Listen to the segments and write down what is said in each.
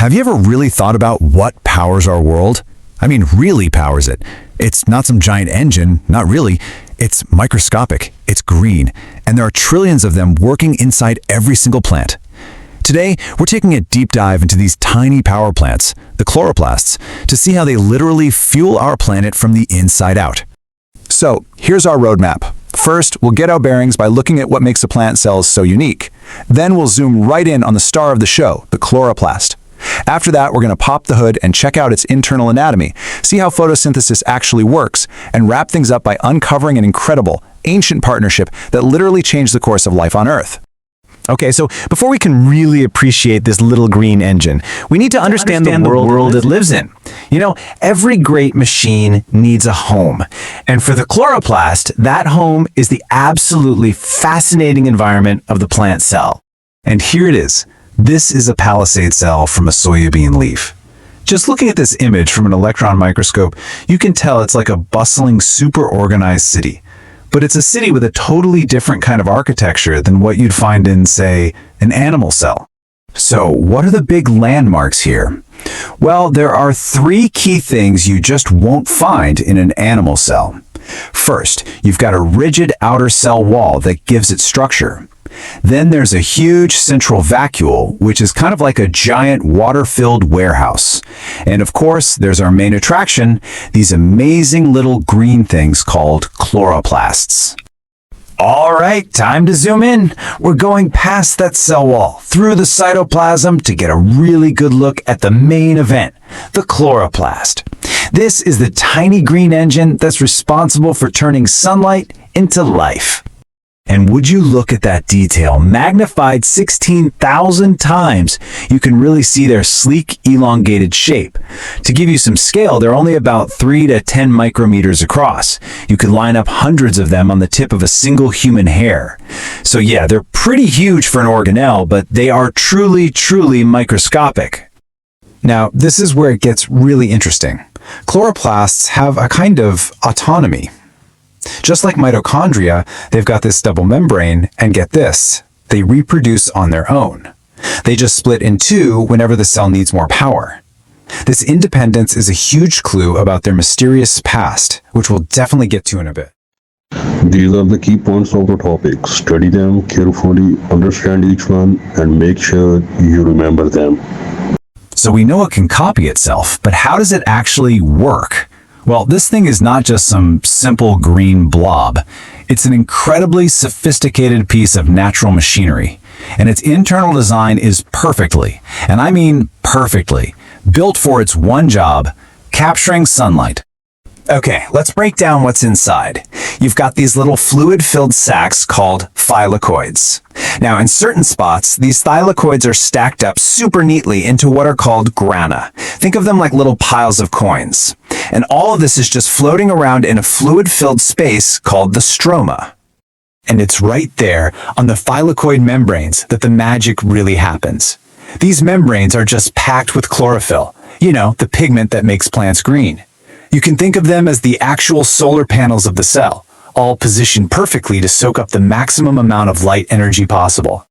Have you ever really thought about what powers our world? I mean, really powers it. It's not some giant engine, not really. It's microscopic, it's green, and there are trillions of them working inside every single plant. Today, we're taking a deep dive into these tiny power plants, the chloroplasts, to see how they literally fuel our planet from the inside out. So, here's our roadmap. First, we'll get our bearings by looking at what makes a plant cells so unique. Then we'll zoom right in on the star of the show, the chloroplast. After that, we're going to pop the hood and check out its internal anatomy, see how photosynthesis actually works, and wrap things up by uncovering an incredible, ancient partnership that literally changed the course of life on Earth. Okay, so before we can really appreciate this little green engine, we need to understand the world it lives in. You know, every great machine needs a home. And for the chloroplast, that home is the absolutely fascinating environment of the plant cell. And here it is. This is a palisade cell from a soybean leaf. Just looking at this image from an electron microscope, you can tell it's like a bustling, super organized city. But it's a city with a totally different kind of architecture than what you'd find in, say, an animal cell. So, what are the big landmarks here? Well, there are three key things you just won't find in an animal cell. First, you've got a rigid outer cell wall that gives it structure. Then there's a huge central vacuole, which is kind of like a giant water-filled warehouse. And of course, there's our main attraction, these amazing little green things called chloroplasts. All right, time to zoom in. We're going past that cell wall, through the cytoplasm to get a really good look at the main event, the chloroplast. This is the tiny green engine that's responsible for turning sunlight into life. And would you look at that detail, magnified 16,000 times, you can really see their sleek, elongated shape. To give you some scale, they're only about 3 to 10 micrometers across. You could line up hundreds of them on the tip of a single human hair. So yeah, they're pretty huge for an organelle, but they are truly, truly microscopic. Now, this is where it gets really interesting. Chloroplasts have a kind of autonomy. Just like mitochondria, they've got this double membrane, and get this, they reproduce on their own. They just split in two whenever the cell needs more power. This independence is a huge clue about their mysterious past, which we'll definitely get to in a bit. These are the key points of the topic. Study them carefully, understand each one, and make sure you remember them. So we know it can copy itself, but how does it actually work? Well, this thing is not just some simple green blob. It's an incredibly sophisticated piece of natural machinery, and its internal design is perfectly, and I mean perfectly, built for its one job, capturing sunlight. Okay, let's break down what's inside. You've got these little fluid-filled sacs called thylakoids. Now, in certain spots, these thylakoids are stacked up super neatly into what are called grana. Think of them like little piles of coins. And all of this is just floating around in a fluid-filled space called the stroma. And it's right there on the thylakoid membranes that the magic really happens. These membranes are just packed with chlorophyll, you know, the pigment that makes plants green. You can think of them as the actual solar panels of the cell, all positioned perfectly to soak up the maximum amount of light energy possible.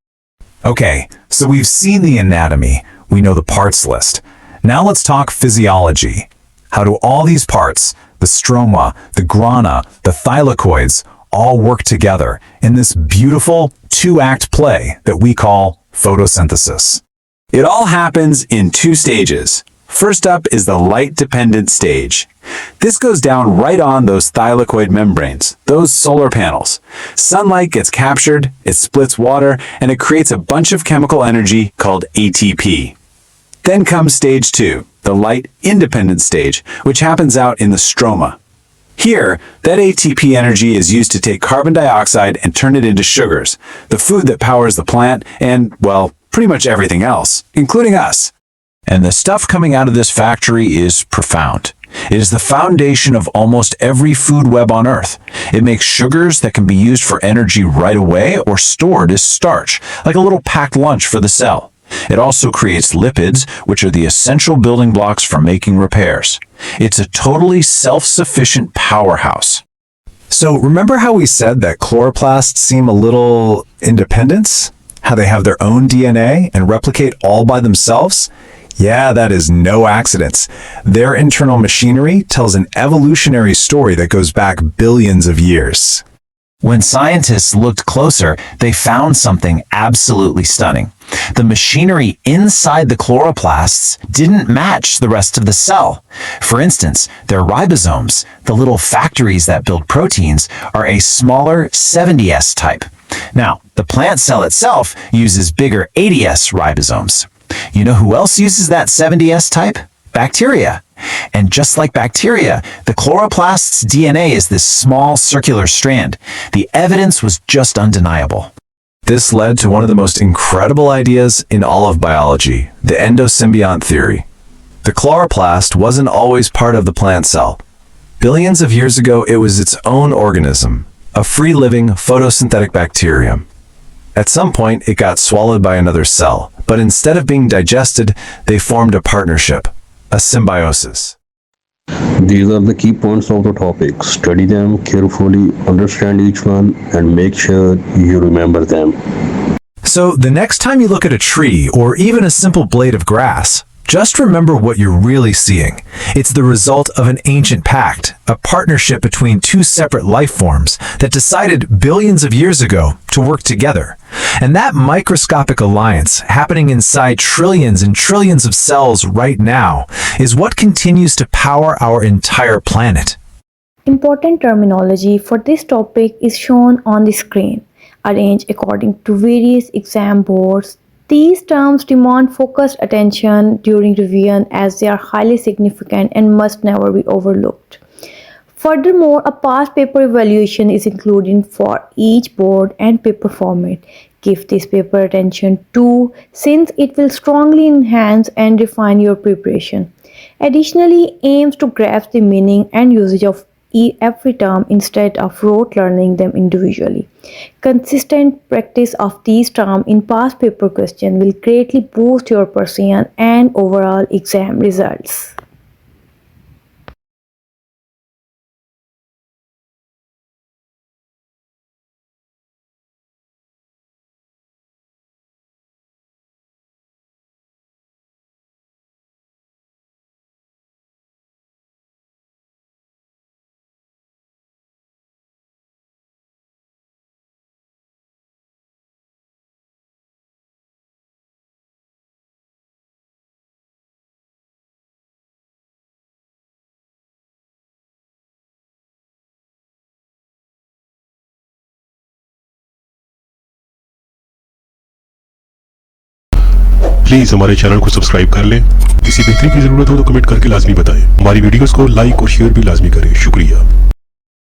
Okay, so we've seen the anatomy, we know the parts list. Now let's talk physiology. How do all these parts, the stroma, the grana, the thylakoids, all work together in this beautiful two-act play that we call photosynthesis? It all happens in two stages. First up is the light-dependent stage. This goes down right on those thylakoid membranes, those solar panels. Sunlight gets captured, it splits water, and it creates a bunch of chemical energy called ATP. Then comes stage 2, the light-independent stage, which happens out in the stroma. Here, that ATP energy is used to take carbon dioxide and turn it into sugars, the food that powers the plant and, well, pretty much everything else, including us. And the stuff coming out of this factory is profound. It is the foundation of almost every food web on Earth. It makes sugars that can be used for energy right away or stored as starch, like a little packed lunch for the cell. It also creates lipids, which are the essential building blocks for making repairs. It's a totally self-sufficient powerhouse. So remember how we said that chloroplasts seem a little independent? How they have their own DNA and replicate all by themselves? Yeah, that is no accident. Their internal machinery tells an evolutionary story that goes back billions of years. When scientists looked closer, they found something absolutely stunning. The machinery inside the chloroplasts didn't match the rest of the cell. For instance, their ribosomes, the little factories that build proteins, are a smaller 70S type. Now, the plant cell itself uses bigger 80S ribosomes. You know who else uses that 70S type? Bacteria. And just like bacteria, the chloroplast's DNA is this small circular strand. The evidence was just undeniable. This led to one of the most incredible ideas in all of biology, the endosymbiont theory. The chloroplast wasn't always part of the plant cell. Billions of years ago, it was its own organism, a free-living photosynthetic bacterium. At some point, it got swallowed by another cell, but instead of being digested, they formed a partnership, a symbiosis. These are the key points of the topic. Study them carefully, understand each one, and make sure you remember them. So the next time you look at a tree or even a simple blade of grass, just remember what you're really seeing. It's the result of an ancient pact, a partnership between two separate life forms that decided billions of years ago to work together. And that microscopic alliance happening inside trillions and trillions of cells right now is what continues to power our entire planet. Important terminology for this topic is shown on the screen, arranged according to various exam boards. These terms demand focused attention during revision as they are highly significant and must never be overlooked. Furthermore, a past paper evaluation is included for each board and paper format. Give this paper attention too, since it will strongly enhance and refine your preparation. Additionally, aims to grasp the meaning and usage of every term instead of rote learning them individually. Consistent practice of these terms in past paper questions will greatly boost your precision and overall exam results. Please हमारे channel को subscribe कर लें। किसी बेहतरी की जरूरत हो तो कमेंट करके लाजमी बताएं। हमारी वीडियोस को लाइक और शेयर भी लाजमी करें। शुक्रिया।